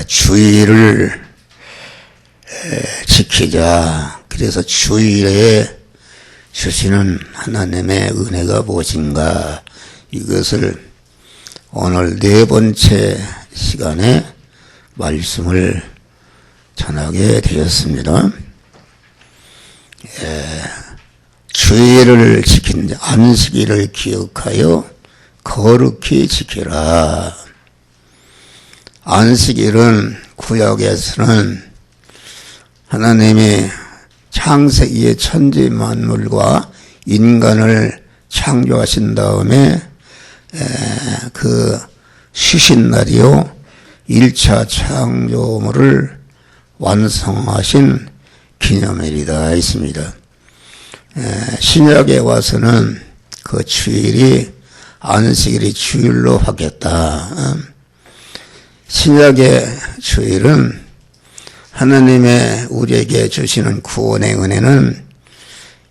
주의를 지키자. 그래서 주일에 주시는 하나님의 은혜가 무엇인가, 이것을 오늘 네 번째 시간에 말씀을 전하게 되었습니다. 주일을 지킨 자, 안식일을 기억하여 거룩히 지키라. 안식일은 구약에서는 하나님이 창세기의 천지 만물과 인간을 창조하신 다음에 그 쉬신 날이요 1차 창조물을 완성하신 기념일이다 했습니다. 신약에 와서는 그 주일이 안식일이 주일로 바뀌었다. 신약의 주일은 하나님의 우리에게 주시는 구원의 은혜는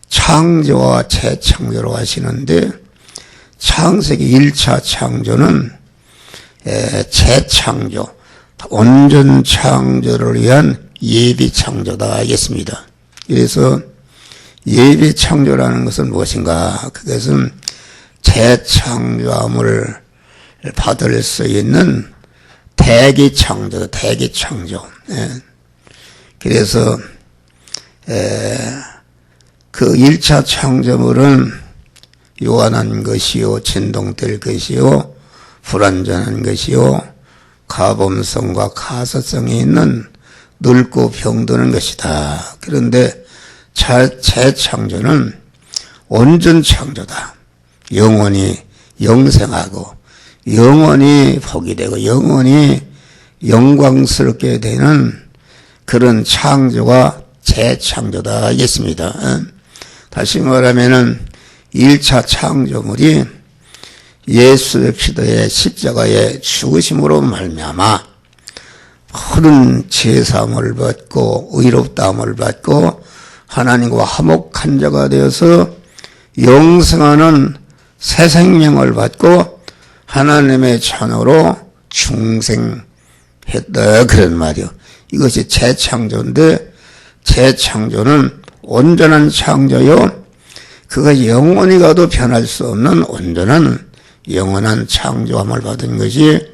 창조와 재창조로 하시는데, 창세기 1차 창조는 재창조, 온전 창조를 위한 예비 창조다 하겠습니다. 그래서 예비 창조라는 것은 무엇인가? 그것은 재창조함을 받을 수 있는 대기 창조, 대기 창조. 그래서 그 1차 창조물은 요한한 것이요, 진동될 것이요, 불완전한 것이요, 가범성과 가사성이 있는 늙고 병드는 것이다. 그런데 재창조는 온전 창조다. 영원히 영생하고 영원히 복이 되고 영원히 영광스럽게 되는 그런 창조가 재창조다 하겠습니다. 다시 말하면은 1차 창조물이 예수의 피도의 십자가의 죽으심으로 말미암아 모든 죄사함을 받고 의롭다함을 받고 하나님과 화목한 자가 되어서 영생하는 새 생명을 받고 하나님의 자녀로 중생했다, 그런 말이요. 이것이 재창조인데, 재창조는 온전한 창조요, 그가 영원히 가도 변할 수 없는 온전한 영원한 창조함을 받은 것이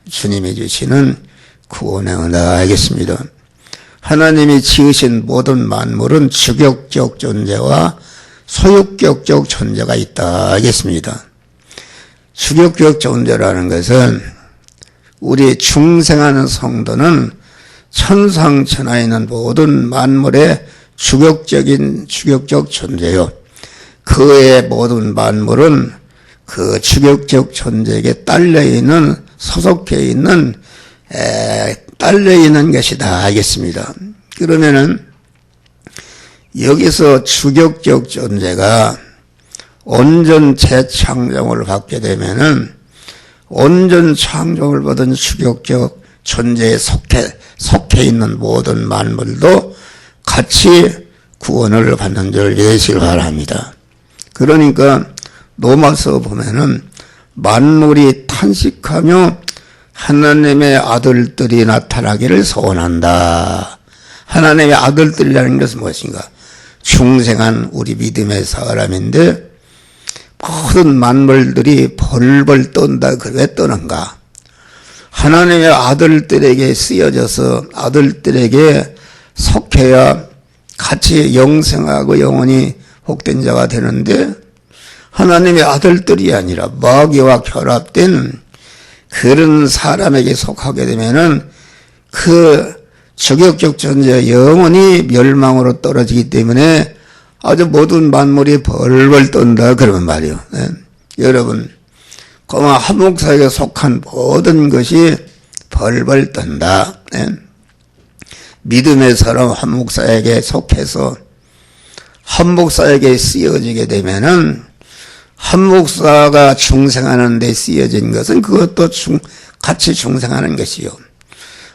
주님이 주시는 구원의 은혜가 하겠습니다. 하나님이 지으신 모든 만물은 주격적 존재와 소유격적 존재가 있다 하겠습니다. 주격적 존재라는 것은 우리 중생하는 성도는 천상천하에 있는 모든 만물의 주격적 존재요. 그의 모든 만물은 그 주격적 존재에게 딸려있는, 소속해 있는, 딸려있는 것이다 하겠습니다. 그러면은 여기서 주격적 존재가 온전 재창조를 받게 되면은 온전 창조를 받은 주격적 존재에 속해 있는 모든 만물도 같이 구원을 받는 줄 믿으시기 바랍니다. 그러니까 로마서 보면은 만물이 탄식하며 하나님의 아들들이 나타나기를 소원한다. 하나님의 아들들이라는 것은 무엇인가? 중생한 우리 믿음의 사람인데 모든 만물들이 벌벌 떤다. 왜 떠는가? 하나님의 아들들에게 쓰여져서 아들들에게 속해야 같이 영생하고 영원히 복된 자가 되는데, 하나님의 아들들이 아니라 마귀와 결합된 그런 사람에게 속하게 되면은 그 주격적 존재가 영원히 멸망으로 떨어지기 때문에 아주 모든 만물이 벌벌 떤다, 그러면 말이요. 여러분, 고마 한목사에게 속한 모든 것이 벌벌 떤다. 믿음의 사람 한목사에게 속해서 한목사에게 쓰여지게 되면은 한목사가 중생하는 데 쓰여진 것은 그것도 같이 중생하는 것이요.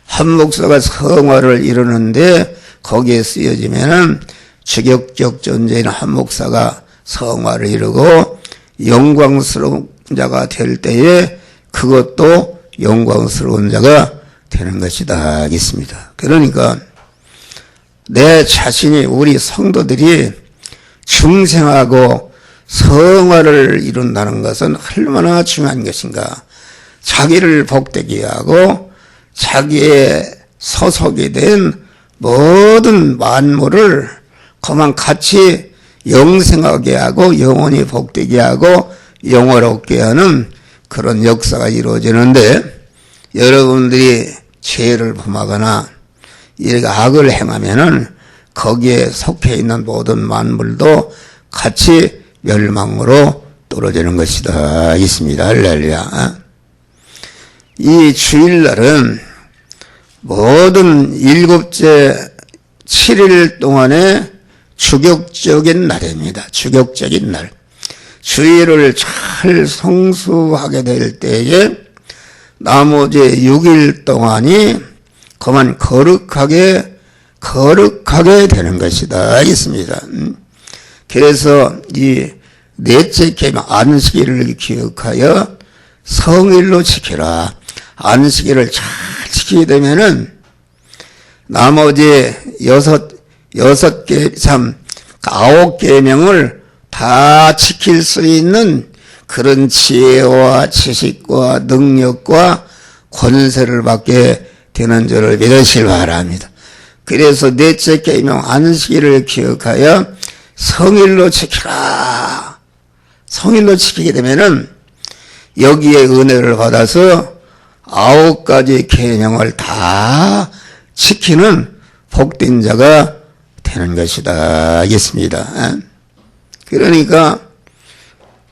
한목사가 성화를 이루는데 거기에 쓰여지면은 주격적 존재인 한목사가 성화를 이루고 영광스러운 자가 될 때에 그것도 영광스러운 자가 되는 것이다 하겠습니다. 그러니까 내 자신이, 우리 성도들이 중생하고 성화를 이룬다는 것은 얼마나 중요한 것인가. 자기를 복되게 하고 자기의 소속이 된 모든 만물을 그만 같이 영생하게 하고 영원히 복되게 하고 영화롭게 하는 그런 역사가 이루어지는데, 여러분들이 죄를 범하거나 이렇게 악을 행하면은 거기에 속해 있는 모든 만물도 같이 멸망으로 떨어지는 것이다 있습니다. 할렐루야. 이 주일날은 모든 일곱째 7일 동안의 주격적인 날입니다. 주격적인 날. 주일을 잘 성수하게 될 때에 나머지 6일 동안이 그만 거룩하게 되는 것이다 있습니다. 그래서 이 넷째 계명 안식일을 기억하여 성일로 지키라. 안식일을 잘 지키게 되면은 나머지 9 계명을 다 지킬 수 있는 그런 지혜와 지식과 능력과 권세를 받게 되는 줄을 믿으시기 바랍니다. 그래서 넷째 계명 안식일을 기억하여 성일로 지키라. 성일로 지키게 되면은 여기에 은혜를 받아서 9가지 계명을 다 지키는 복된 자가 되는 것이다 하겠습니다. 그러니까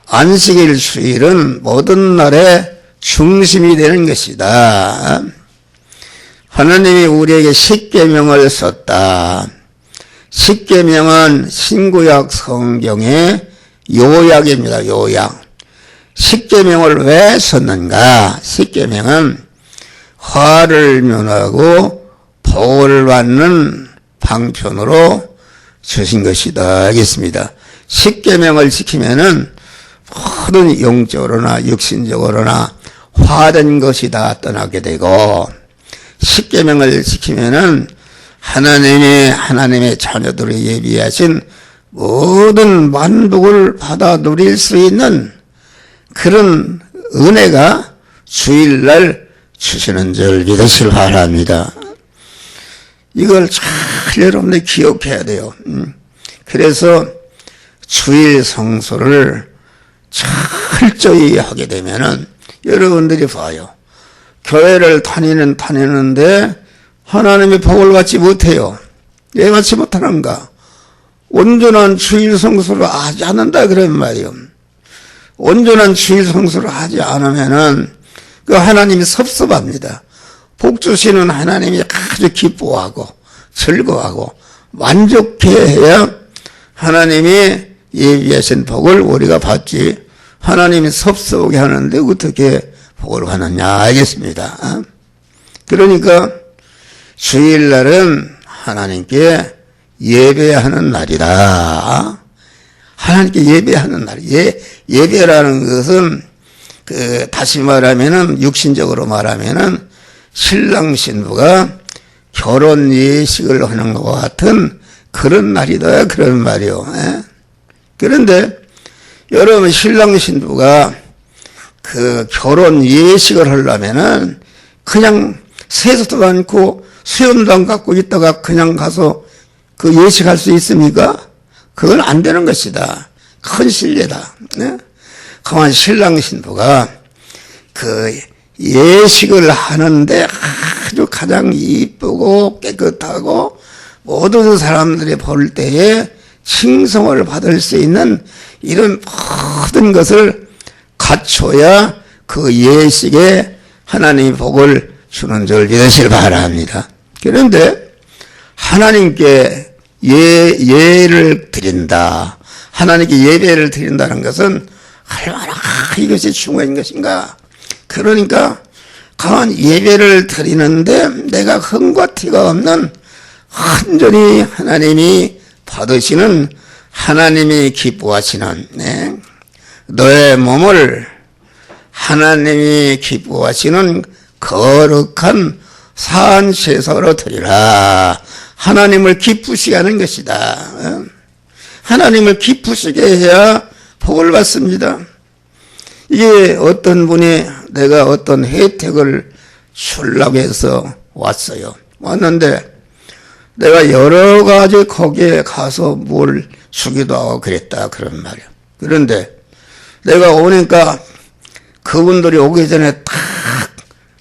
안식일 주일은 모든 날의 중심이 되는 것이다. 하나님이 우리에게 십계명을 썼다. 십계명은 신구약 성경의 요약입니다. 요약. 십계명을 왜 썼는가? 십계명은 화를 면하고 복을 받는 방편으로 주신 것이다 하겠습니다. 십계명을 지키면은 모든 영적으로나 육신적으로나 화된 것이 다 떠나게 되고, 십계명을 지키면은 하나님의 자녀들을 예비하신 모든 만복을 받아 누릴 수 있는 그런 은혜가 주일날 주시는 줄 믿으시길 바랍니다. 이걸 잘 여러분들이 기억해야 돼요. 그래서 주일 성수를 철저히 하게 되면은 여러분들이 봐요. 교회를 다니는데 하나님의 복을 받지 못해요. 왜 받지 못하는가? 온전한 주일 성수를 하지 않는다 그런 말이요. 온전한 주일 성수를 하지 않으면은 그 하나님이 섭섭합니다. 복 주시는 하나님이 아주 기뻐하고 즐거워하고 만족해야 하나님이 예비하신 복을 우리가 받지, 하나님이 섭섭하게 하는데 어떻게 복을 받느냐 알겠습니다. 그러니까 주일날은 하나님께 예배하는 날이다. 하나님께 예배하는 날. 예배라는 것은 다시 말하면은 육신적으로 말하면은 신랑 신부가 결혼 예식을 하는 것과 같은 그런 날이다 그런 말이요. 그런데 여러분 신랑 신부가 그 결혼 예식을 하려면은 그냥 세수도 않고 수염도 안 갖고 있다가 그냥 가서 그 예식할 수 있습니까? 그건 안 되는 것이다. 큰 실례다. 그만 신랑 신부가 그 예식을 하는데 아주 가장 이쁘고 깨끗하고 모든 사람들이 볼 때에 칭송을 받을 수 있는 이런 모든 것을 갖춰야 그 예식에 하나님의 복을 주는 줄 믿으시길 바랍니다. 그런데 하나님께 예를 드린다. 하나님께 예배를 드린다는 것은 얼마나 이것이 중요한 것인가. 그러니까 가만 예배를 드리는데 내가 흥과 티가 없는 완전히 하나님이 받으시는, 하나님이 기뻐하시는 너의 몸을 하나님이 기뻐하시는 거룩한 산제사로 드리라. 하나님을 기쁘시게 하는 것이다. 하나님을 기쁘시게 해야 복을 받습니다. 이게 어떤 분이 내가 어떤 혜택을 주려고 해서 왔어요. 왔는데 내가 여러 가지 거기에 가서 뭘 주기도 하고 그랬다 그런 말이야. 그런데 내가 오니까 그분들이 오기 전에 탁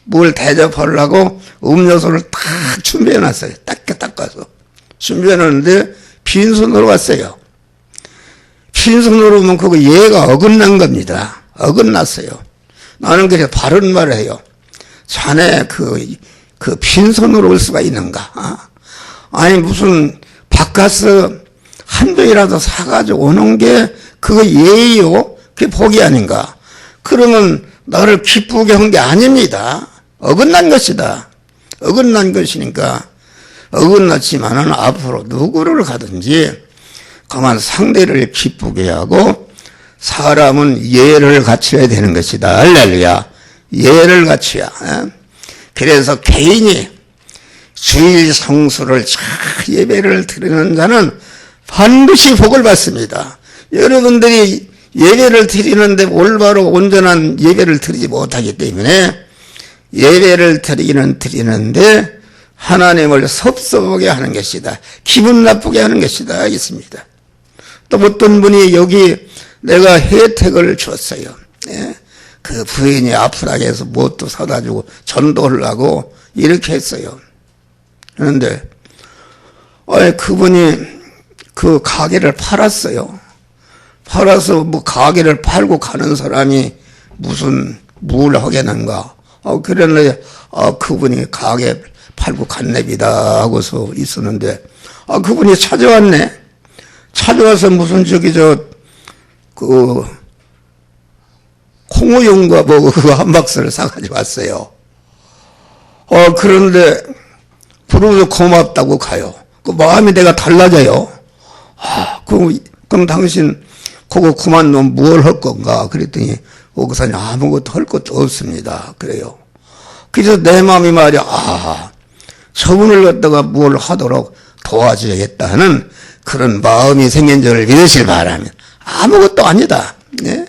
뭘 대접하려고 음료수를 탁 준비해 놨어요. 닦아서 준비해 놨는데 빈손으로 왔어요. 빈손으로 오면 그거 예가 어긋난 겁니다. 어긋났어요. 나는 그래서 바른 말을 해요. 자네 그 빈손으로 올 수가 있는가? 아니 무슨 바카스 한 병이라도 사가지고 오는 게 그거 예의요? 그게 복이 아닌가? 그러면 나를 기쁘게 한 게 아닙니다. 어긋난 것이다. 어긋난 것이니까 어긋났지만은 앞으로 누구를 가든지 그만 상대를 기쁘게 하고 사람은 예를 갖춰야 되는 것이다. 할렐루야. 예를 갖춰야. 그래서 개인이 주일 성수를 잘 예배를 드리는 자는 반드시 복을 받습니다. 여러분들이 예배를 드리는데 올바로 온전한 예배를 드리지 못하기 때문에 예배를 드리기는 드리는데 하나님을 섭섭하게 하는 것이다. 기분 나쁘게 하는 것이다. 하겠습니다. 또 어떤 분이 여기 내가 혜택을 줬어요. 그 부인이 아프다고 해서 뭣도 사다 주고 전도를 하고 이렇게 했어요. 그런데 그분이 그 가게를 팔았어요. 팔아서 뭐 가게를 팔고 가는 사람이 무슨 뭘 하겠는가. 그랬는데 그분이 가게 팔고 갔네비다 하고서 있었는데 그분이 찾아왔네. 찾아와서 무슨 콩우용과 뭐 그거 한 박스를 사가지고 왔어요. 그런데 그러면서 고맙다고 가요. 그 마음이 내가 달라져요. 그럼 당신 그거 그만두면 뭘 할 건가? 그랬더니 목사님 아무것도 할 것도 없습니다. 그래요. 그래서 내 마음이 말이야. 저분을 갖다가 뭘 하도록 도와줘야겠다 하는 그런 마음이 생긴 줄을 믿으실 바랍니다. 아무것도 아니다. 네?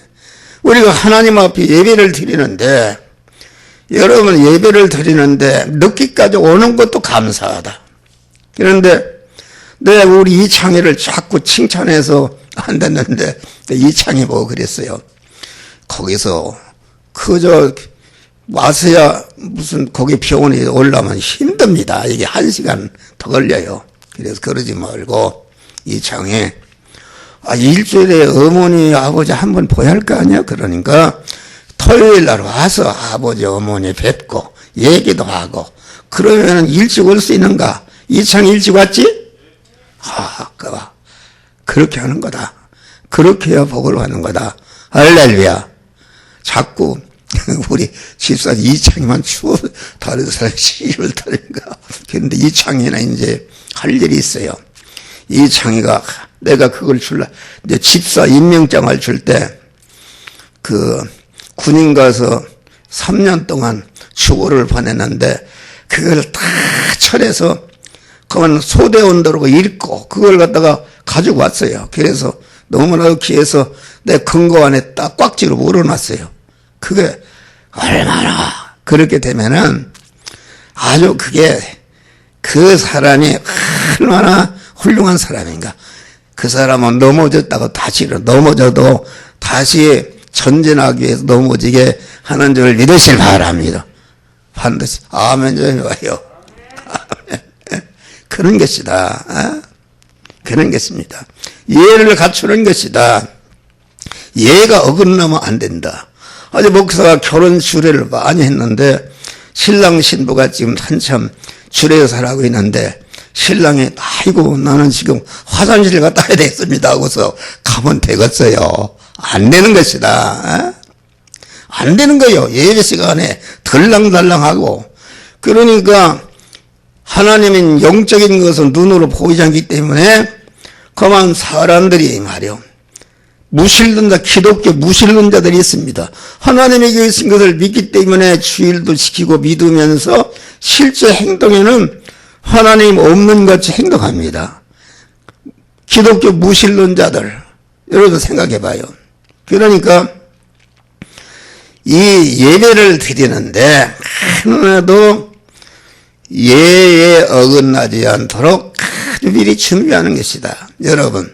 우리가 하나님 앞에 예배를 드리는데 여러분 예배를 드리는데 늦기까지 오는 것도 감사하다. 그런데 우리 이창희를 자꾸 칭찬해서 안 됐는데 이창희 뭐 그랬어요. 거기서 그저 와서야 무슨 거기 병원에 올라면 힘듭니다. 이게 1시간 더 걸려요. 그래서 그러지 말고 이창희 일주일에 어머니 아버지 한번 보야 할 거 아니야. 그러니까 토요일 날 와서 아버지 어머니 뵙고 얘기도 하고 그러면 일찍 올 수 있는가? 이창희 일찍 왔지? 그렇게 하는 거다. 그렇게 해야 복을 받는 거다. 할렐루야. 자꾸 우리 집사님 이창희만 추워 다른 사람이 시집을 타니까. 그런데 이창희는 이제 할 일이 있어요. 이창희가 내가 그걸 이제 집사 임명장을 줄 때 군인 가서 3년 동안 휴고를 보냈는데 그걸 다 철해서 그건 소대원들하고 읽고 그걸 갖다가 가지고 왔어요. 그래서 너무나도 귀해서 내 금고 안에 딱 꽉지로 물어놨어요. 그게 얼마나 그렇게 되면은 아주 그게 그 사람이 얼마나 훌륭한 사람인가. 그 사람은 넘어졌다고 다시 넘어져도 다시 전진하기 위해서 넘어지게 하는 줄 믿으실 바랍니다. 반드시 아멘 좀 해봐요. 그런 것이다. 그런 것입니다. 예를 갖추는 것이다. 예가 어긋나면 안 된다. 어제 목사가 결혼 주례를 많이 했는데 신랑 신부가 지금 한참 주례사를 하고 있는데 신랑이 아이고 나는 지금 화장실 갔다 와야 되겠습니다 하고서 가면 되겠어요. 안 되는 것이다. 안 되는 거예요. 예배 시간에 덜랑덜랑하고. 그러니까 하나님은 영적인 것은 눈으로 보이지 않기 때문에 그만 사람들이 말이요 무신론자, 기독교 무신론자들이 있습니다. 하나님이 계신 것을 믿기 때문에 주일도 지키고 믿으면서 실제 행동에는 하나님 없는 같이 행동합니다. 기독교 무신론자들, 여러분 생각해 봐요. 그러니까 이 예배를 드리는데 하나도 예에 어긋나지 않도록 아주 미리 준비하는 것이다. 여러분,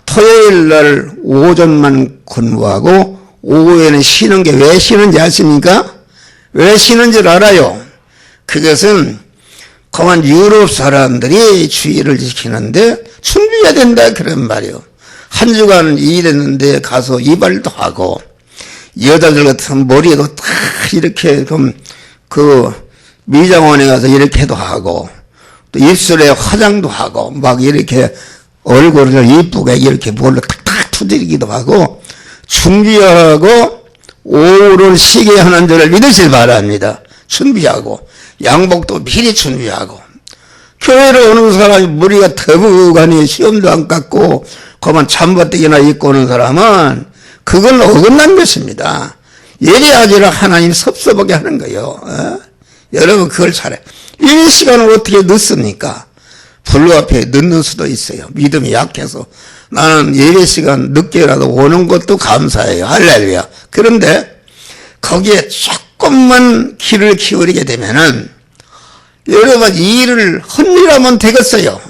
토요일 날 오전만 근무하고 오후에는 쉬는 게 왜 쉬는지 아십니까? 왜 쉬는 줄 알아요? 그것은 그만 유럽 사람들이 주의를 지키는데 준비해야 된다 그런 말이요. 한 주간 일했는데 가서 이발도 하고 여자들 같은 머리에도 딱 이렇게 좀 미장원에 가서 이렇게도 하고 또 입술에 화장도 하고 막 이렇게 얼굴을 이쁘게 이렇게 뭘로 탁탁 두드리기도 하고 준비하고 오후를 쉬게 하는 줄을 믿으실 바랍니다. 준비하고 양복도 미리 준비하고 교회를 오는 사람이 머리가 더부가니 시험도 안 깎고 그만 잠바떼기나 입고 오는 사람은 그걸 어긋난 것입니다. 예배하기를 하나님 섭섭하게 하는 거예요. 여러분 그걸 잘해. 이 시간을 어떻게 늦습니까? 불로 앞에 늦는 수도 있어요. 믿음이 약해서. 나는 예배 시간 늦게라도 오는 것도 감사해요. 할렐루야. 그런데 거기에 조금만 귀를 기울이게 되면은 여러분 이 일을 헛일하면 되겠어요.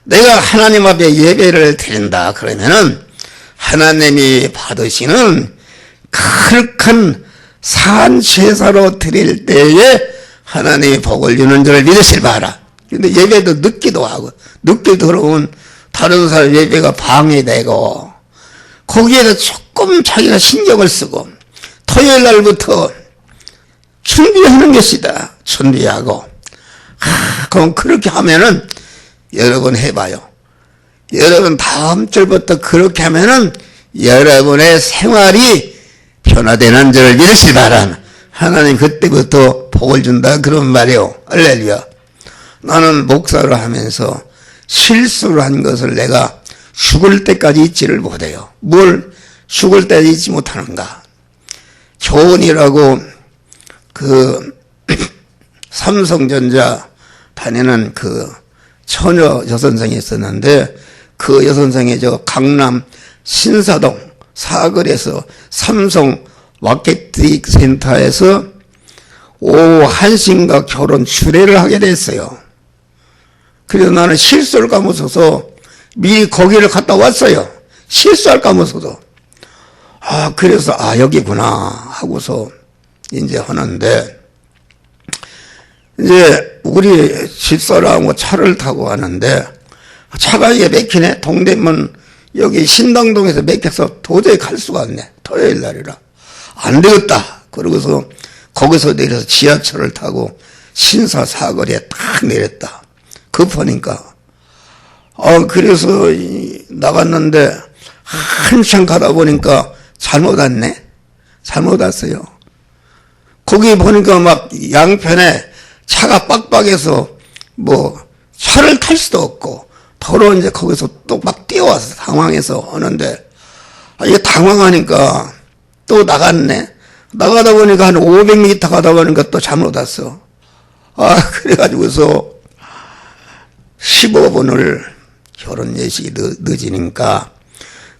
내가 하나님 앞에 예배를 드린다 그러면은 하나님이 받으시는 거룩한 산 제사로 드릴 때에 하나님이 복을 주는 줄 믿으실 바라. 근데 예배도 늦기도 하고 늦게 들어오면 다른 사람 예배가 방해되고 거기에서 조금 자기가 신경을 쓰고 토요일 날부터 준비하는 것이다. 준비하고 그럼 그렇게 하면은 여러분 해봐요. 여러분 다음 주부터 그렇게 하면은 여러분의 생활이 변화되는 줄 믿으시기 바랍니다. 하나님 그때부터 복을 준다 그런 말이요. 할렐루야. 나는 목사를 하면서 실수를 한 것을 내가 죽을 때까지 잊지를 못해요. 뭘 죽을 때까지 잊지 못하는가. 교원이라고 삼성전자 다니는 처녀 여선생이 있었는데 그 여선생이 강남 신사동 사거리에서 삼성 마케팅 센터에서 오후 1시인가 결혼 주례를 하게 됐어요. 그래서 나는 실수할까 무서워서 미리 거기를 갔다 왔어요. 실수할까 무서워서. 그래서 여기구나 하고서 이제 하는데 이제 우리 집사람하고 차를 타고 가는데 차가 이게 막히네. 동대문 여기 신당동에서 막혀서 도저히 갈 수가 없네. 토요일 날이라. 안 되겠다. 그러고서 거기서 내려서 지하철을 타고 신사 사거리에 딱 내렸다. 급하니까. 그래서 나갔는데 한참 가다 보니까 잘못 왔네. 잘못 왔어요. 거기 보니까 막 양편에 차가 빡빡해서 차를 탈 수도 없고 도로 이제 거기서 또 막 뛰어와서 당황해서 오는데 이게 당황하니까 또 나갔네. 나가다 보니까 한 500m 가다 보니까 또 잘못 왔어. 그래가지고서 15분을 결혼 예식이 늦으니까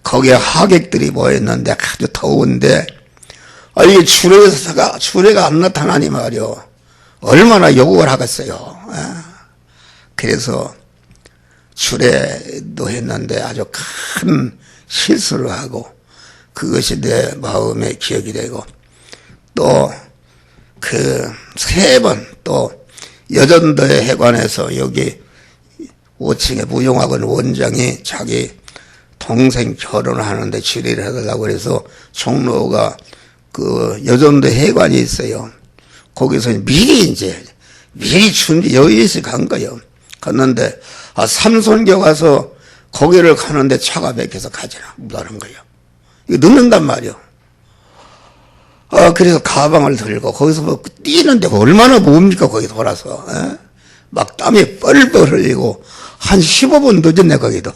거기에 하객들이 모였는데 아주 더운데 이게 주례가 안 나타나니 말이요. 얼마나 욕을 하겠어요. 그래서 주례도 했는데 아주 큰 실수를 하고 그것이 내 마음에 기억이 되고 또 3번 또 여전도의 해관에서 여기 5층에 무용학원 원장이 자기 동생 결혼을 하는데 주례를 해달라고 해서 종로가 여전도 해관이 있어요. 거기서 미리 준비 여의시 간 거예요. 갔는데 삼손교 가서 거기를 가는데 차가 막혀서 가지나 못하는 거예요. 이거 늦는단 말이요. 그래서 가방을 들고 거기서 뛰는데 얼마나 뭡니까 거기 돌아서. 막 땀이 뻘뻘 흘리고 한 15분 늦었네 거기도.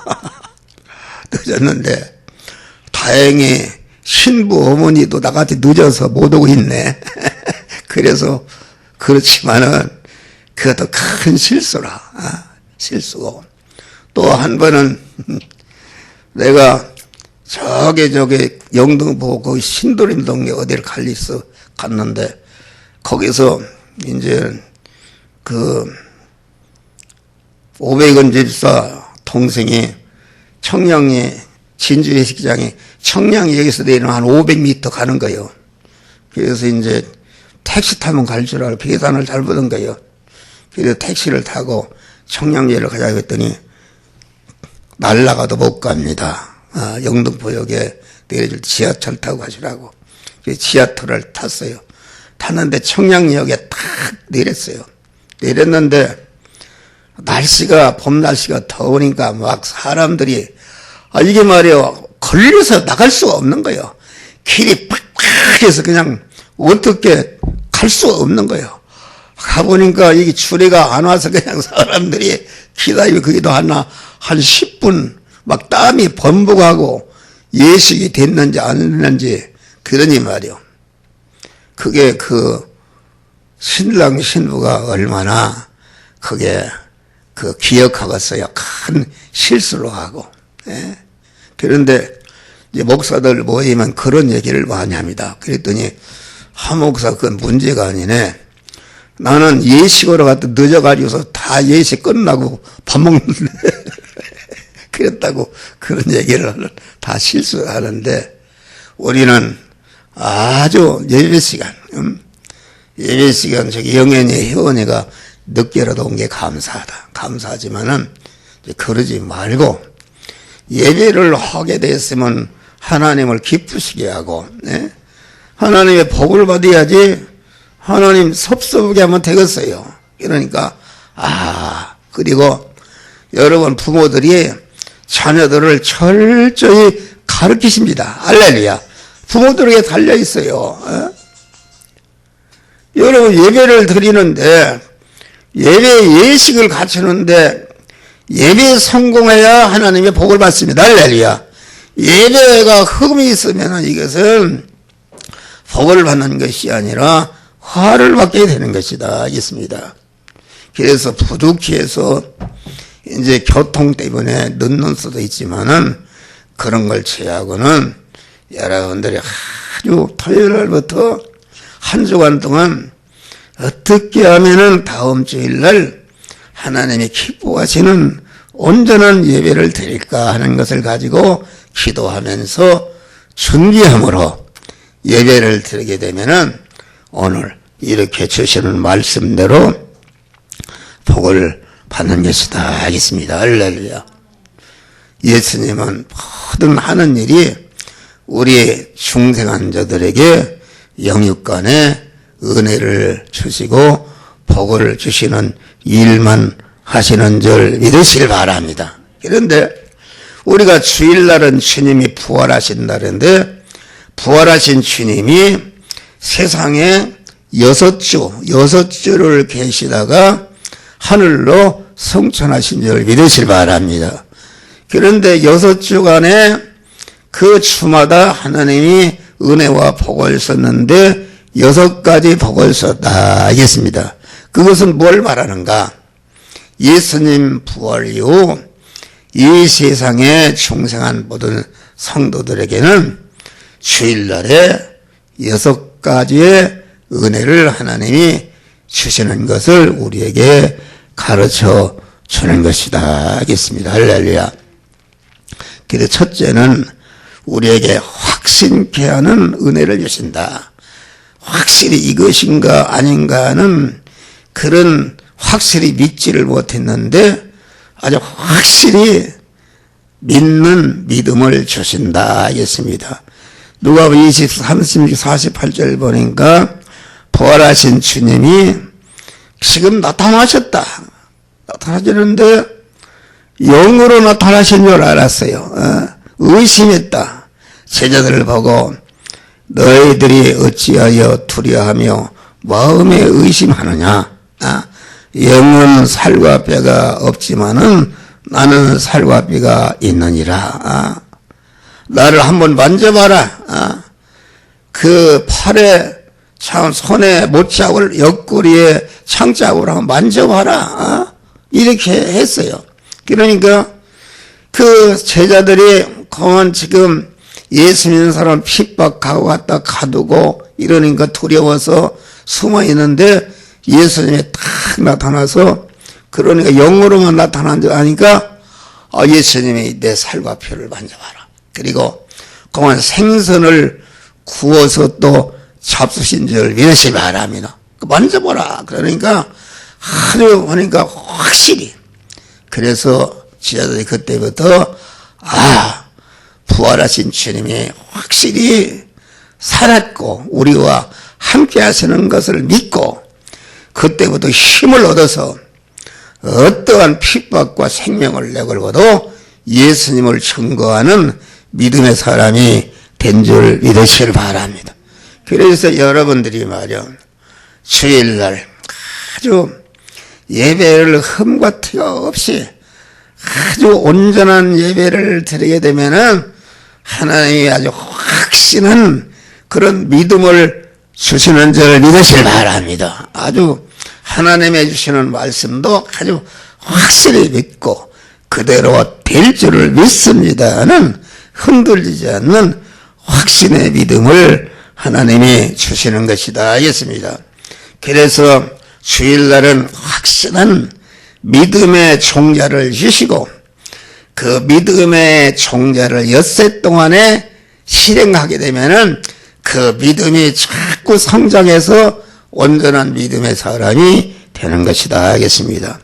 늦었는데 다행히 신부 어머니도 나같이 늦어서 못 오고 있네. 그래서 그렇지만은 그것도 큰 실수라. 실수고. 또 한 번은 내가 저기 영등포 그 신도림동에 어디를 갔는데 거기서 이제 그 500원 집사 동생이 청량리 진주 예식장에 청량리 여기서 내리면 한 500m 가는 거예요. 그래서 이제 택시 타면 갈 줄 알고 계산을 잘 보던 거예요. 그래서 택시를 타고 청량리를 가자고 했더니 날라가도 못 갑니다. 영등포역에 내려줄 때 지하철 타고 가시라고. 그래서 지하철을 탔어요. 탔는데 청량리역에 탁 내렸어요. 내렸는데 날씨가 봄 날씨가 더우니까 막 사람들이 이게 말이에요. 걸려서 나갈 수가 없는 거예요. 길이 팍팍해서 그냥 어떻게 갈 수가 없는 거예요. 가보니까 이게 추리가 안 와서 그냥 사람들이 기다리고 거기도 한 10분 막 땀이 범벅하고 예식이 됐는지 안 됐는지 그러니 말이요. 그게 그 신랑 신부가 얼마나 그게 그 기억하겠어요. 큰 실수로 하고. 예? 그런데 이제 목사들 모이면 그런 얘기를 많이 합니다. 그랬더니 한 목사 그건 문제가 아니네. 나는 예식으로 갔다 늦어가지고서 다 예식 끝나고 밥 먹는데 그랬다고 그런 얘기를 다 실수하는데 우리는 아주 예배 시간 저기 영현이 회원이가 늦게라도 온 게 감사하다. 감사하지만은 그러지 말고 예배를 하게 됐으면 하나님을 기쁘시게 하고 하나님의 복을 받아야지 하나님 섭섭하게 하면 되겠어요. 그러니까 그리고 여러분 부모들이 자녀들을 철저히 가르치십니다. 할렐루야. 부모들에게 달려있어요. 여러분 예배를 드리는데 예배 예식을 갖추는데 예배에 성공해야 하나님의 복을 받습니다. 할렐루야. 예배가 흠이 있으면 이것은 복을 받는 것이 아니라 화를 받게 되는 것이다. 알겠습니다. 그래서 부득이해서 이제 교통 때문에 늦는 수도 있지만은 그런 걸 제하고는 여러분들이 아주 토요일 날부터 한 주간 동안 어떻게 하면은 다음 주일 날 하나님이 기뻐하시는 온전한 예배를 드릴까 하는 것을 가지고 기도하면서 준비함으로 예배를 드리게 되면은 오늘 이렇게 주시는 말씀대로 복을 받는 것이다 하겠습니다. 할렐루야. 예수님은 모든 하는 일이 우리 중생한 자들에게 영육간에 은혜를 주시고 복을 주시는 일만 하시는 줄 믿으시길 바랍니다. 그런데 우리가 주일날은 주님이 부활하신 날인데 부활하신 주님이 세상에 6주를 계시다가 하늘로 성천하신 줄 믿으시길 바랍니다. 그런데 6주간에 그 주마다 하나님이 은혜와 복을 썼는데 6가지 복을 썼다 하겠습니다. 그것은 뭘 말하는가? 예수님 부활 이후 이 세상에 중생한 모든 성도들에게는 주일날에 6가지의 은혜를 하나님이 주시는 것을 우리에게 가르쳐 주는 것이다 하겠습니다. 할렐루야. 그래서 첫째는 우리에게 확신케 하는 은혜를 주신다. 확실히 이것인가 아닌가 하는 그런 확실히 믿지를 못했는데 아주 확실히 믿는 믿음을 주신다 하겠습니다. 누가복음 23장 48절 보니까 부활하신 주님이 지금 나타나셨다. 나타나셨는데 영으로 나타나신 줄 알았어요. 의심했다. 제자들을 보고 너희들이 어찌하여 두려워하며 마음에 의심하느냐. 영은 살과 뼈가 없지만은 나는 살과 뼈가 있느니라. 나를 한번 만져봐라. 그 팔에 참 손에 못자국을 옆구리에 창자국을 한번 만져봐라. 이렇게 했어요. 그러니까 그 제자들이 그만 지금 예수 믿는 사람 핍박하고 갖다 가두고 이러니까 두려워서 숨어 있는데 예수님이 딱 나타나서 그러니까 영으로만 나타난 줄 아니까 예수님이 내 살과 피를 만져봐라. 그리고 그만 생선을 구워서 또 잡수신 줄 믿으시 바랍니다. 만져보라. 그러니까 아주 보니까 확실히 그래서 지자들이 그때부터 부활하신 주님이 확실히 살았고 우리와 함께 하시는 것을 믿고 그때부터 힘을 얻어서 어떠한 핍박과 생명을 내걸고도 예수님을 증거하는 믿음의 사람이 된 줄 믿으시길 바랍니다. 그래서 여러분들이 말이야 주일날 아주 예배를 흠과 티가 없이 아주 온전한 예배를 드리게 되면은 하나님이 아주 확신한 그런 믿음을 주시는 줄 믿으시길 바랍니다. 아주 하나님의 주시는 말씀도 아주 확실히 믿고 그대로 될 줄을 믿습니다는 흔들리지 않는 확신의 믿음을 하나님이 주시는 것이다 하겠습니다. 그래서 주일날은 확신한 믿음의 종자를 주시고 그 믿음의 종자를 엿새 동안에 실행하게 되면은 그 믿음이 자꾸 성장해서 온전한 믿음의 사람이 되는 것이다 하겠습니다.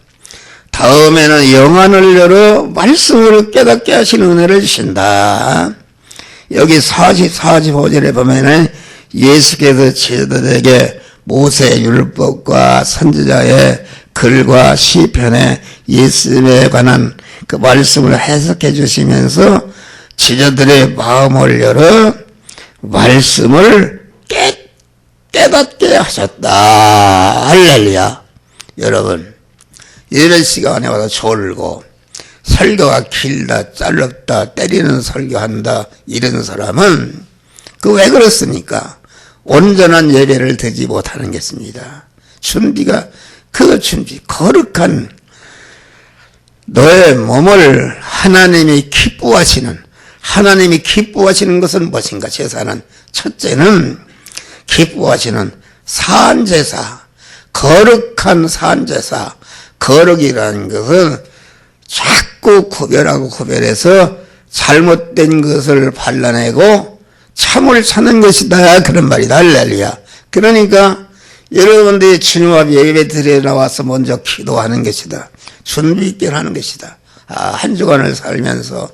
다음에는 영안을 열어 말씀을 깨닫게 하시는 은혜를 주신다. 여기 45절에 보면은 예수께서 제자들에게 모세 율법과 선지자의 글과 시편에 예수님에 관한 그 말씀을 해석해 주시면서 제자들의 마음을 열어 말씀을 깨닫게 하셨다. 할렐루야. 여러분 예배 시간에 와서 졸고 설교가 길다 짧다 때리는 설교한다 이런 사람은 그 왜 그렇습니까? 온전한 예배를 드리지 못하는 것입니다. 준비가 그 준비 거룩한 너의 몸을 하나님이 기뻐하시는 것은 무엇인가? 제사는 첫째는 기뻐하시는 산제사, 거룩한 산제사. 거룩이라는 것은 자꾸 구별해서 잘못된 것을 발라내고 참을 찾는 것이다 그런 말이다. 할렐루야. 그러니까 여러분들이 주님 앞에 예배 드리러 나와서 먼저 기도하는 것이다. 준비 있게 하는 것이다. 한 주간을 살면서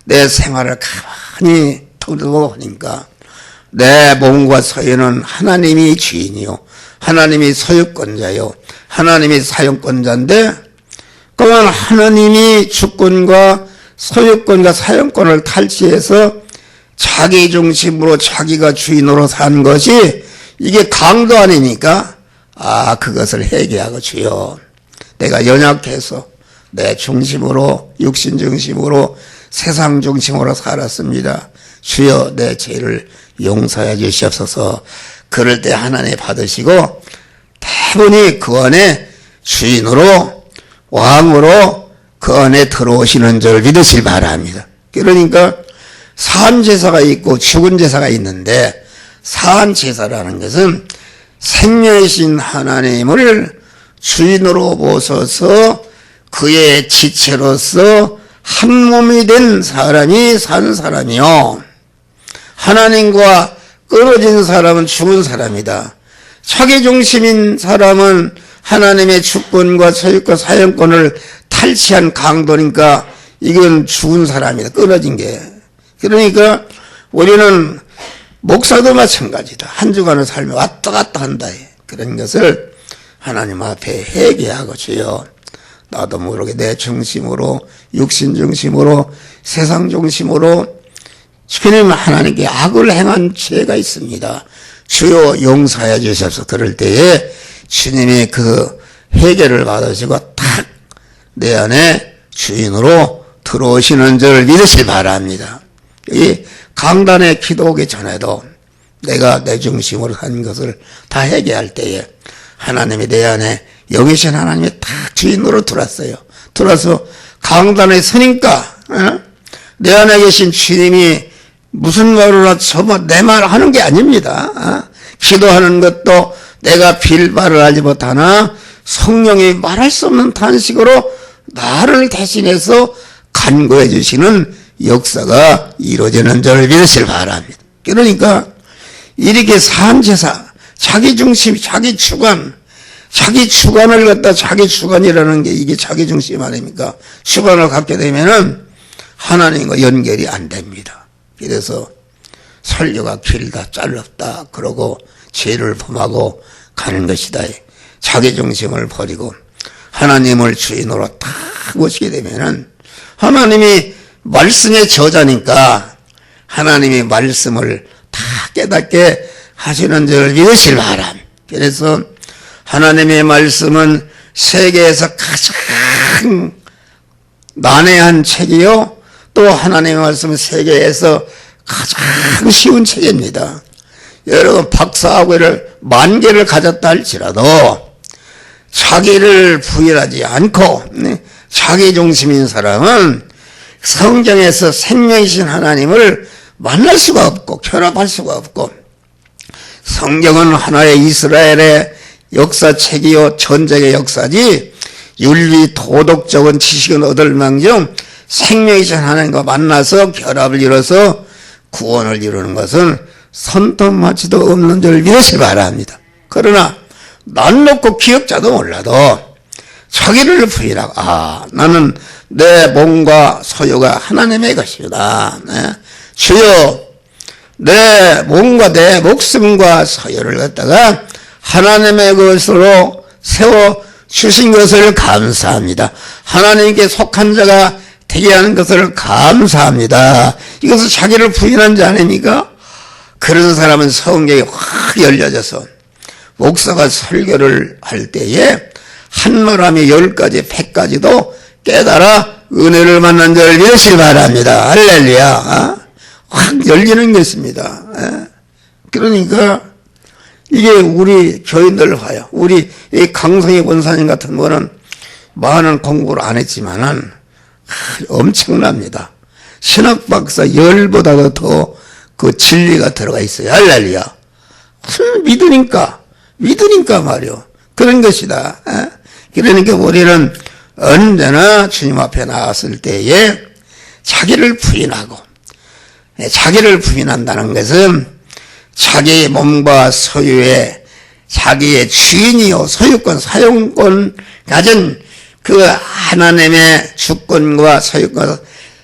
내 생활을 가만히 돌아보니까 내 몸과 서유는 하나님이 주인이요 하나님이 소유권자요 하나님이 사용권자인데 그러면 하나님이 주권과 소유권과 사용권을 탈취해서 자기 중심으로 자기가 주인으로 산 것이 이게 강도 아니니까 그것을 회개하고 주여 내가 연약해서 내 중심으로 육신 중심으로 세상 중심으로 살았습니다. 주여 내 죄를 용서해 주시옵소서. 그럴 때 하나님 받으시고 대부분이 그 안에 주인으로 왕으로 그 안에 들어오시는 줄 믿으시기 바랍니다. 그러니까 산제사가 있고 죽은 제사가 있는데 산제사라는 것은 생명이신 하나님을 주인으로 모셔서 그의 지체로서 한 몸이 된 사람이 산 사람이요 하나님과 끊어진 사람은 죽은 사람이다. 자기 중심인 사람은 하나님의 주권과 소유권 사용권을 탈취한 강도니까 이건 죽은 사람이다. 끊어진 게. 그러니까 우리는 목사도 마찬가지다. 한 주간을 살며 왔다 갔다 한다. 그런 것을 하나님 앞에 회개하고 주여 나도 모르게 내 중심으로 육신 중심으로 세상 중심으로 주님 하나님께 악을 행한 죄가 있습니다. 주여 용서해 주셔서 그럴 때에 주님이 그 회개를 받으시고 탁 내 안에 주인으로 들어오시는 줄 믿으시기 바랍니다. 이 강단에 기도 오기 전에도 내가 내 중심으로 한 것을 다 회개할 때에 하나님이 내 안에 영이신 하나님이 딱 주인으로 들어왔어요. 들어와서 강단에 서니까 내 안에 계신 주님이 무슨 말을 하면 내 말 하는 게 아닙니다. 기도하는 것도 내가 빌바를 알지 못하나 성령이 말할 수 없는 탄식으로 나를 대신해서 간구해 주시는 역사가 이루어지는 줄 믿으시길 바랍니다. 그러니까 이렇게 산제사, 자기 중심, 자기 주관, 자기 주관을 갖다 자기 주관이라는 게 이게 자기 중심 아닙니까? 주관을 갖게 되면은 하나님과 연결이 안 됩니다. 그래서 설교가 길다, 짧다, 그러고 죄를 범하고 가는 것이다. 자기 중심을 버리고 하나님을 주인으로 딱 모시게 되면은 하나님이 말씀의 저자니까 하나님이 말씀을 다 깨닫게 하시는 줄 믿으실 바람. 그래서 하나님의 말씀은 세계에서 가장 난해한 책이요, 또 하나님의 말씀은 세계에서 가장 쉬운 책입니다. 여러분 박사학위를 10,000개를 가졌다 할지라도 자기를 부인하지 않고 자기 중심인 사람은 성경에서 생명이신 하나님을 만날 수가 없고 결합할 수가 없고, 성경은 하나의 이스라엘의 역사책이요 전쟁의 역사지 윤리 도덕적인 지식은 얻을망정 생명이신 하나님과 만나서 결합을 이뤄서 구원을 이루는 것은 손톱만치도 없는 줄 믿으시기 바랍니다. 그러나 난 놓고 기억자도 몰라도 자기를 부인하고 나는 내 몸과 소유가 하나님의 것이다. 주여 내 몸과 내 목숨과 소유를 갖다가 하나님의 것으로 세워주신 것을 감사합니다. 하나님께 속한 자가 되게 하는 것을 감사합니다. 이것을 자기를 부인한 자 아닙니까? 그런 사람은 성경이 확 열려져서 목사가 설교를 할 때에 한말하며 10가지 100가지도 깨달아 은혜를 만난 자를 믿으시기 바랍니다. 할렐루야. 확 열리는 것입니다. 그러니까 이게 우리 교인들 봐요. 우리 이 강성희 권사님 같은 분은 많은 공부를 안 했지만은 엄청납니다. 신학박사 10보다도 더 그 진리가 들어가 있어요. 할렐루야. 믿으니까 말이요. 그런 것이다. 그러니까 우리는 언제나 주님 앞에 나왔을 때에 자기를 부인하고, 자기를 부인한다는 것은 자기의 몸과 소유에 자기의 주인이요 소유권, 사용권 가진 그 하나님의 주권과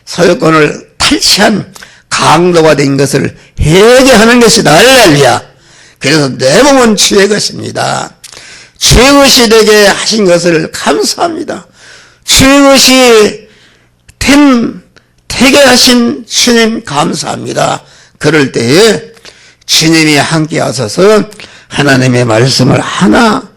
소유권을 탈취한 강도가 된 것을 회개하는 것이다. 할렐루야. 그래서 내 몸은 주의 것입니다. 주의 것이 되게 하신 것을 감사합니다. 주의 것이 되게 하신 주님 감사합니다. 그럴 때에 주님이 함께 하셔서 하나님의 말씀을 하나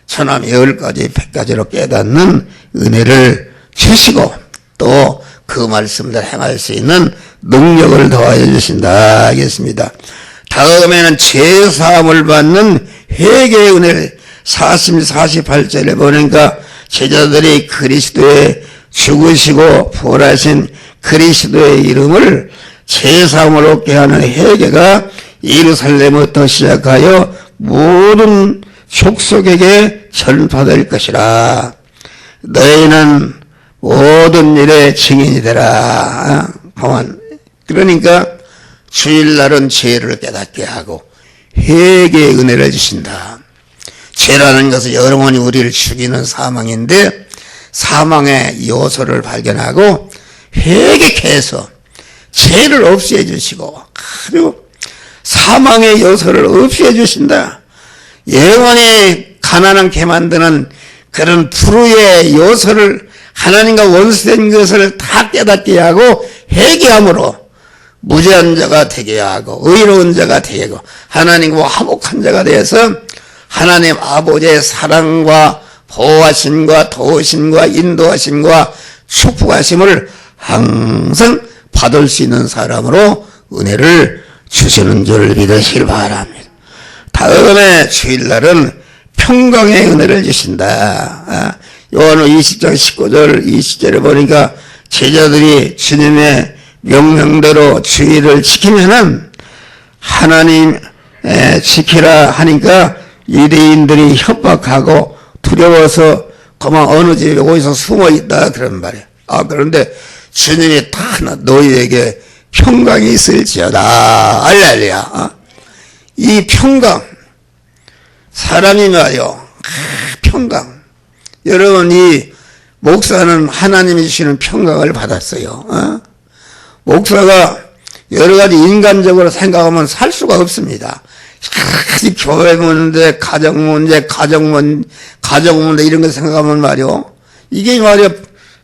천함 10가지 100가지로 깨닫는 은혜를 주시고 또 그 말씀들 행할 수 있는 능력을 더하여 주신다 하겠습니다. 다음에는 제사함을 받는 회개의 은혜를 48절에 보니까 제자들이 그리스도의 죽으시고 부활하신 그리스도의 이름을 제사함을 얻게 하는 회개가 예루살렘부터 시작하여 모든 족속에게 전파될 것이라. 너희는 모든 일의 증인이 되라. 그러니까 주일날은 죄를 깨닫게 하고 회개의 은혜를 주신다. 죄라는 것은 영원히 우리를 죽이는 사망인데 사망의 요소를 발견하고 회개해서 죄를 없애해 주시고 아주 사망의 요소를 없애해 주신다. 영원히 가난하게 만드는 그런 불의의 요소를 하나님과 원수된 것을 다 깨닫게 하고 회개함으로 무죄한 자가 되게 하고 의로운 자가 되게 하고 하나님과 화목한 자가 되어서 하나님 아버지의 사랑과 보호하심과 도우심과 인도하심과 축복하심을 항상 받을 수 있는 사람으로 은혜를 주시는 줄 믿으시길 바랍니다. 다음에 주일날은 평강의 은혜를 주신다. 요한은 20장 19절 20절에 보니까 제자들이 주님의 명령대로 주일을 지키면은 하나님 지키라 하니까 유대인들이 협박하고 두려워서 그만 어느 집에 어디서 숨어 있다 그런 말이에요. 그런데 주님이 다 너희에게 평강이 있을지어다. 알렐루야. 이 평강, 사람이 말이요, 평강. 여러분, 이 목사는 하나님이 주시는 평강을 받았어요. 목사가 여러 가지 인간적으로 생각하면 살 수가 없습니다. 교회 문제, 가정 문제 이런 거 생각하면 말이요, 이게 말이요,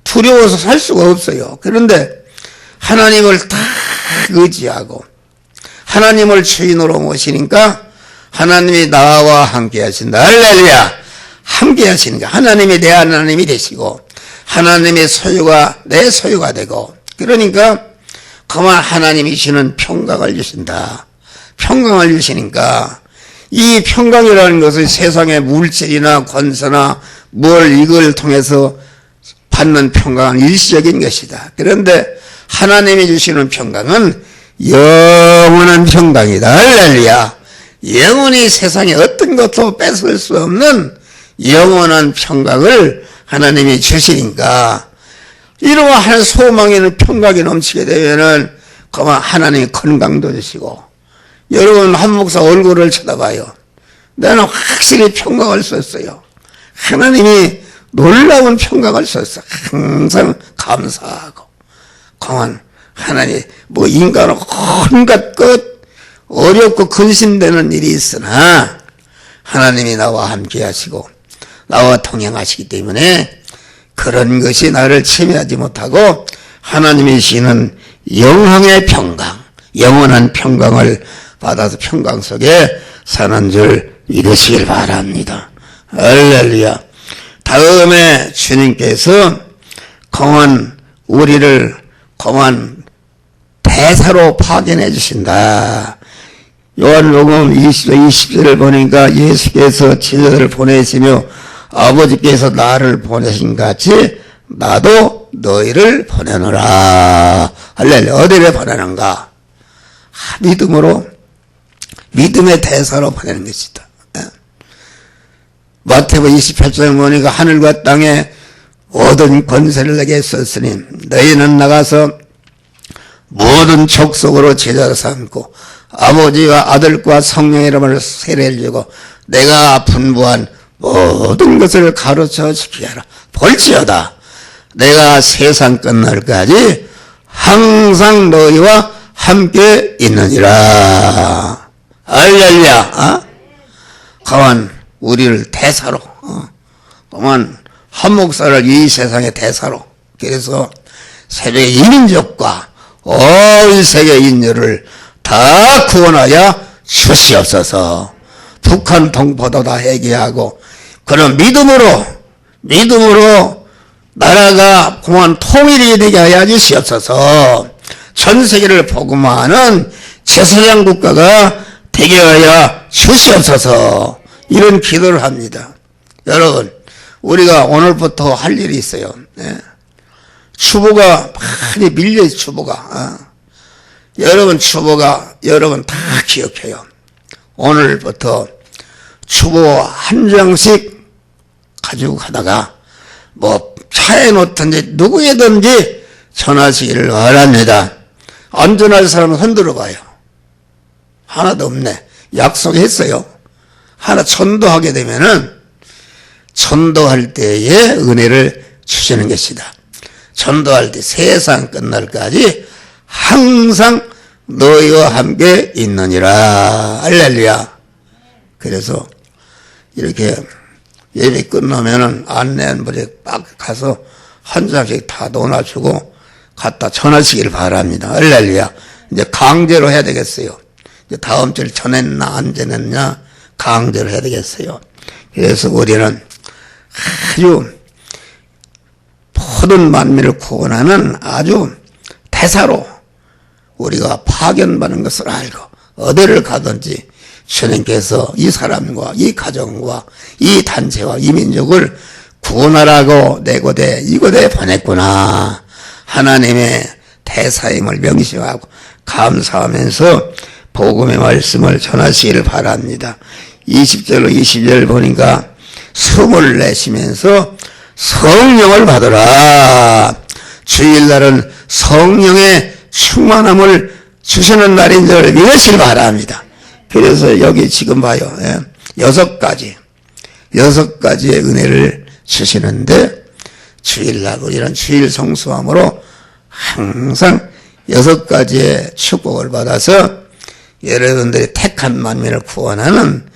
두려워서 살 수가 없어요. 그런데 하나님을 다 의지하고 하나님을 주인으로 모시니까 하나님이 나와 함께 하신다. 할렐루야. 함께 하시니까 하나님이 내 하나님이 되시고 하나님의 소유가 내 소유가 되고, 그러니까 그만 하나님이 주시는 평강을 주신다. 평강을 주시니까 이 평강이라는 것은 세상의 물질이나 권세나 이걸 통해서 받는 평강은 일시적인 것이다. 그런데 하나님이 주시는 평강은 영원한 평강이다. 할렐루야. 영원히 세상에 어떤 것도 뺏을 수 없는 영원한 평강을 하나님이 주시니까 이러한 소망에는 평강이 넘치게 되면은 그만 하나님이 건강도 주시고, 여러분 한 목사 얼굴을 쳐다봐요. 나는 확실히 평강을 썼어요. 하나님이 놀라운 평강을 썼어. 항상 감사하고 그만 하나님 인간은 온갖 것 어렵고 근심되는 일이 있으나 하나님이 나와 함께 하시고 나와 동행하시기 때문에 그런 것이 나를 침해하지 못하고 하나님이 주시는 영원의 평강, 영원한 평강을 받아서 평강 속에 사는 줄 믿으시길 바랍니다. 할렐루야. 다음에 주님께서 우리를 대사로 파견해 주신다. 요한복음 20절을 보니까 예수께서 제자들을 보내시며 아버지께서 나를 보내신 같이 나도 너희를 보내노라. 할렐루야. 어디를 보내는가? 믿음으로, 믿음의 대사로 보내는 것이다. 마태복음 28장에 보니까 하늘과 땅에 모든 권세를 내게 썼으니 너희는 나가서 모든 족속으로 제자를 삼고 아버지와 아들과 성령의 이름을 세례를 주고 내가 분부한 모든 것을 가르쳐 지키게 하라. 볼지어다 내가 세상 끝날까지 항상 너희와 함께 있느니라. 할렐루야. 그만 우리를 대사로, 그만 한 목사를 이 세상의 대사로, 그래서 세계 이민족과 온 세계 인류를 다 구원하여 주시옵소서. 북한 동포도 다 회개하고 그런 믿음으로 나라가 그만 통일이 되게 하여 주시옵소서. 전 세계를 복음화하는 제사장 국가가 되게 하여 주시옵소서. 이런 기도를 합니다. 여러분, 우리가 오늘부터 할 일이 있어요. 추보가 많이 밀려요. 추보가. 여러분 여러분 다 기억해요. 오늘부터 추보 한 장씩 가지고 가다가 차에 놓든지 누구에든지 전하시기를 바랍니다. 안 전할 사람은 흔들어 봐요. 하나도 없네. 약속했어요. 하나 전도하게 되면은 전도할 때에 은혜를 주시는 것이다. 전도할 때 세상 끝날까지 항상 너희와 함께 있느니라. 할렐루야. 그래서 이렇게 예배 끝나면은 안내한분이 딱 가서 한 장씩 다 놓아주고 갖다 전하시길 바랍니다. 할렐루야. 이제 강제로 해야 되겠어요. 이제 다음 주에 전했나 안 전했냐 강제로 해야 되겠어요. 그래서 우리는 아주 모든 만민을 구원하는 아주 대사로 우리가 파견받는 것을 알고 어디를 가든지 주님께서 이 사람과 이 가정과 이 단체와 이 민족을 구원하라고 내곳에 이곳에 보냈구나. 하나님의 대사임을 명심하고 감사하면서 복음의 말씀을 전하시기를 바랍니다. 20절로 22절 보니까 숨을 내쉬면서 성령을 받으라. 주일날은 성령의 충만함을 주시는 날인 줄 믿으시길 바랍니다. 그래서 여기 지금 봐요. 6가지의 은혜를 주시는데 주일날 우리는 주일 성수함으로 항상 6가지의 축복을 받아서 여러분들이 택한 만민을 구원하는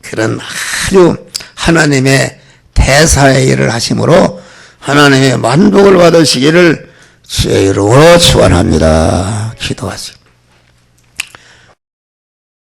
그런 아주 하나님의 대사의 일을 하심으로 하나님의 만복을 받으시기를 주의 이름으로 축원합니다. 기도하시고